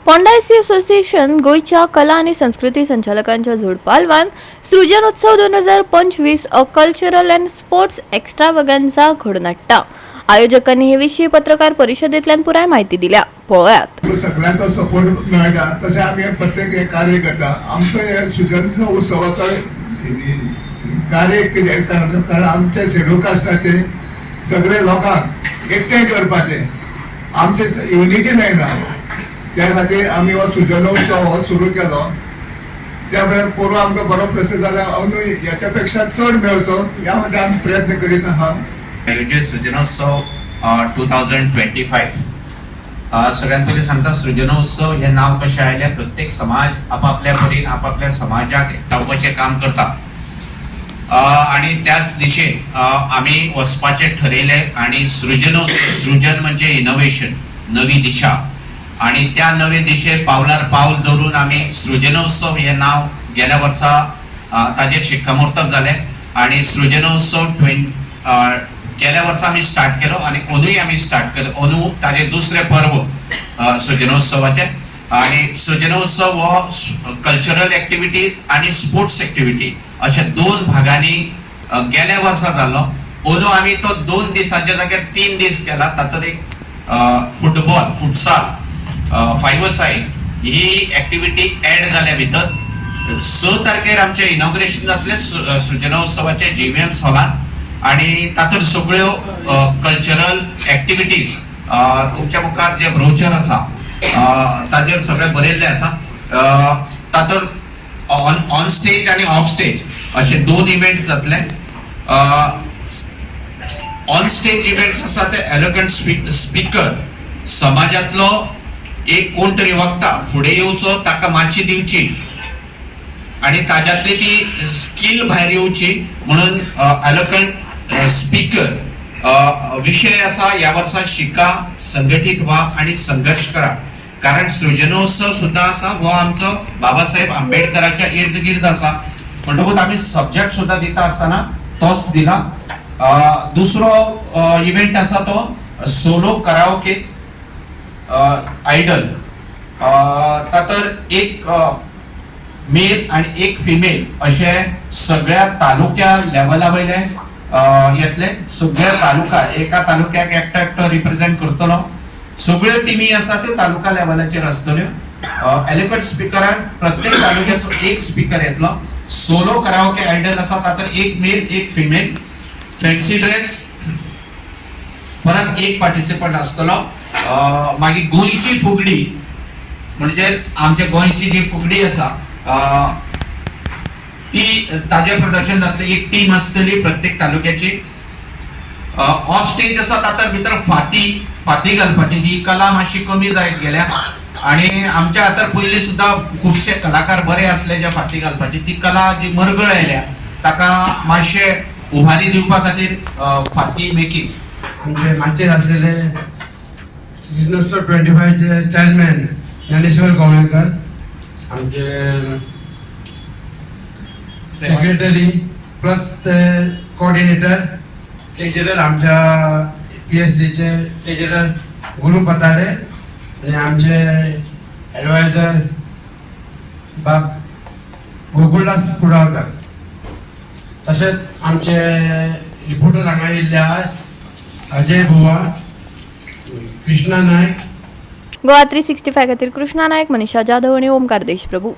पोंडायसी association गोयच्या कला आणि संस्कृती संचालकांच्या जोडपालवान सृजनोत्सव 2025 अ कल्चरल अँड स्पोर्ट्स एक्स्ट्रावगन्झा घडोवन हाडटा. आयोजकांनी हे विशीं पत्रकार परिशदेंतल्यान पुराय माहिती दिल्या. पळयात. सगळ्यांचा सपोर्ट मेळटा तशें आमी प्रत्येक कार्य करता. आमचो हे सृजनोत्सव उत्सवाचो कार्य कितें कारण आमचे शेड्यूल कास्टाचे सगळे लोकांक एकठांय करपाचे आमचे युनिटी मेळना. त्या खातीर आमी हो सृजनोत्सव सुरू केलो. त्या वेळार पूर्व आमकां बरो प्रसिद्ध जाला. अजून याच्या पेक्षा चड मेळचो ह्या मध्ये आमी प्रयत्न करीत आहात. आयोजित सृजनोत्सव 2025 सगळ्यांत पयलीं सांगता सृजनोत्सव हे नाव कशें आयलें. प्रत्येक समाज आपापल्या परीन आपापल्या समाजाक एकठावपाचें काम करता आणि त्याच दिशेन आमी वचपाचें ठरयलें. आणि सृजन म्हणजे इनोव्हेशन, नवी दिशा. आणि त्या नवे दिशे पावलार पावल दवरून आमी सृजनोत्सव हे नाव गेल्या वर्सा ताजेर शिक्कामोर्तब जालें. आणि सृजनोत्सव गेल्या वर्सा आमी स्टार्ट केलो आणि अंदूय आमी स्टार्ट केलो. अंदू ताजे दुसरे पर्व सृजनोत्सवाचे. आणि सृजनोत्सव हो कल्चरल एक्टिविटीज आणि स्पोर्ट्स एक्टिविटी अशा दोन भागांनी गेल्या वर्सा जाल्लो. अंदू आमी तो 2 दिसांच्या जाग्यार 3 दीस केला. तातूंत एक फुटबॉल, फुटसाल, 5 साइड ही एक्टिविटी एड जाल्या भितर. 6 तारखेर आमचे इनॉग्रेशन जातले सृजनोत्सवाचे JVM हॉलांत. आणि तातूंत सगळ्यो कल्चरल एक्टिविटीज तुमच्या मुखार जे ब्रोचर आसा ताजेर सगळे बरयल्ले आसा. तातूंत ऑन स्टेज आणि ऑफ स्टेज असे 2 इव्हेंट्स जातले. ऑन स्टेज इव्हेंट्स आसा ते एलोक्वेंट स्पीकर, समाजातलो एक कोण तरी वक्ता फुडें येवचो, ताका मातशी दिवची आणि ताज्यातली ती स्किल भायर येवची म्हणून एलोक्वेंट स्पीकर विषय असा या वर्सा शिका, संघटित व्हा आणि संघर्ष करा. कारण सृजनोत्सव सुद्धा असा हो आमचो बाबासाहेब आंबेडकरांच्या इर्द गिर्द असा. म्हणटकूच आमी सब्जेक्ट सुद्धा दिता आसतना तोच दिला. दुसरो इव्हेंट असा तो सोलो कराओके आयडल. तातर एक मेल आणि एक फिमेल असे सगळ्या तालुक्या लेवला वयले येतले. सगळ्या तालुका एका तालुक्याक एकटो रिप्रेझेंट करतलो. सगळ्यो टीमी आसा त्यो तालुका लेवलाचेर आसतल्यो. एलोक्वेंट स्पीकरान प्रत्येक तालुक्याचो एक स्पीकर येतलो. सोलो कराओके आयडल आसा तातूंत एक मेल एक फिमेल. फॅन्सी ड्रेस परत एक पार्टिसिपंट आसतलो. मागीर गोंयची फुगडी म्हणजे आमच्या गोंयची जी फुगडी आसा ती ताजे प्रदर्शन जातले. एक टीम आसतली प्रत्येक तालुक्याची. ऑफ स्टेज आसा तातूंत भितर फाती घालपाची. ही कला मातशी कमी जायत गेल्या आणि आमच्या हातार पयलीं सुद्धा खुबशे कलाकार बरे असले जे फाती घालपाची. ती कला जी मरगळ आयल्या ताका मातशे उभारी दिवपा खातीर फाती मेकींग. आमचे माचेर आसलेले सृजनोत्सव 25 चे चेअरमॅन ज्ञानेश्वर गोवेकर, आमचे सेक्रेटरी प्लस ते कोऑर्डिनेटर केजरल आमच्या PSC चे केजरल गुरु पताडे आणि आमचे ॲडवायझर बाब गोकुळदास कुडाळकर. तसेच आमचे रिपोर्टर हांगा येयल्ले आहात अजय बुवा, कृष्णा नायक. गोवा 365 खातीर कृष्णा नायक, मनीषा जाधव आणि ओमकार देशप्रभू.